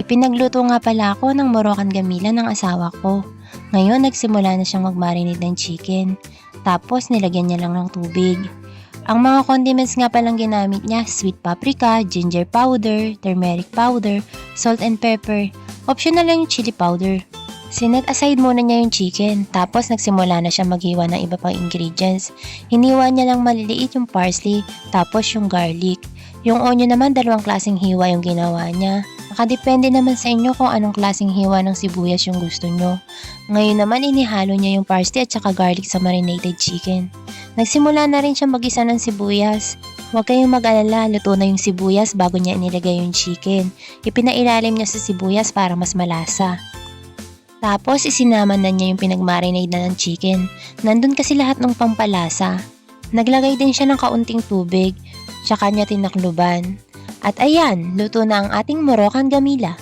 Ipinagluto nga pala ako ng Moroccan gamila ng asawa ko. Ngayon nagsimula na siyang mag-marinate ng chicken. Tapos nilagyan niya lang ng tubig. Ang mga condiments nga palang ginamit niya, sweet paprika, ginger powder, turmeric powder, salt and pepper. Optional lang yung chili powder. Sinet aside muna niya yung chicken, tapos nagsimula na siya maghiwa ng iba pang ingredients. Hiniwa niya lang maliliit yung parsley, tapos yung garlic. Yung onion naman, dalawang klaseng hiwa yung ginawa niya. Nakadepende naman sa inyo kung anong klaseng hiwa ng sibuyas yung gusto nyo. Ngayon naman inihalo niya yung parsley at saka garlic sa marinated chicken. Nagsimula na rin siya mag-isa ng sibuyas. Huwag kayong mag-alala, luto na yung sibuyas bago niya inilagay yung chicken. Ipinailalim niya sa sibuyas para mas malasa. Tapos isinaman na niya yung pinag-marinate na ng chicken. Nandun kasi lahat ng pampalasa. Naglagay din siya ng kaunting tubig, tsaka niya tinakluban. At ayan, luto na ang ating Moroccan gamila.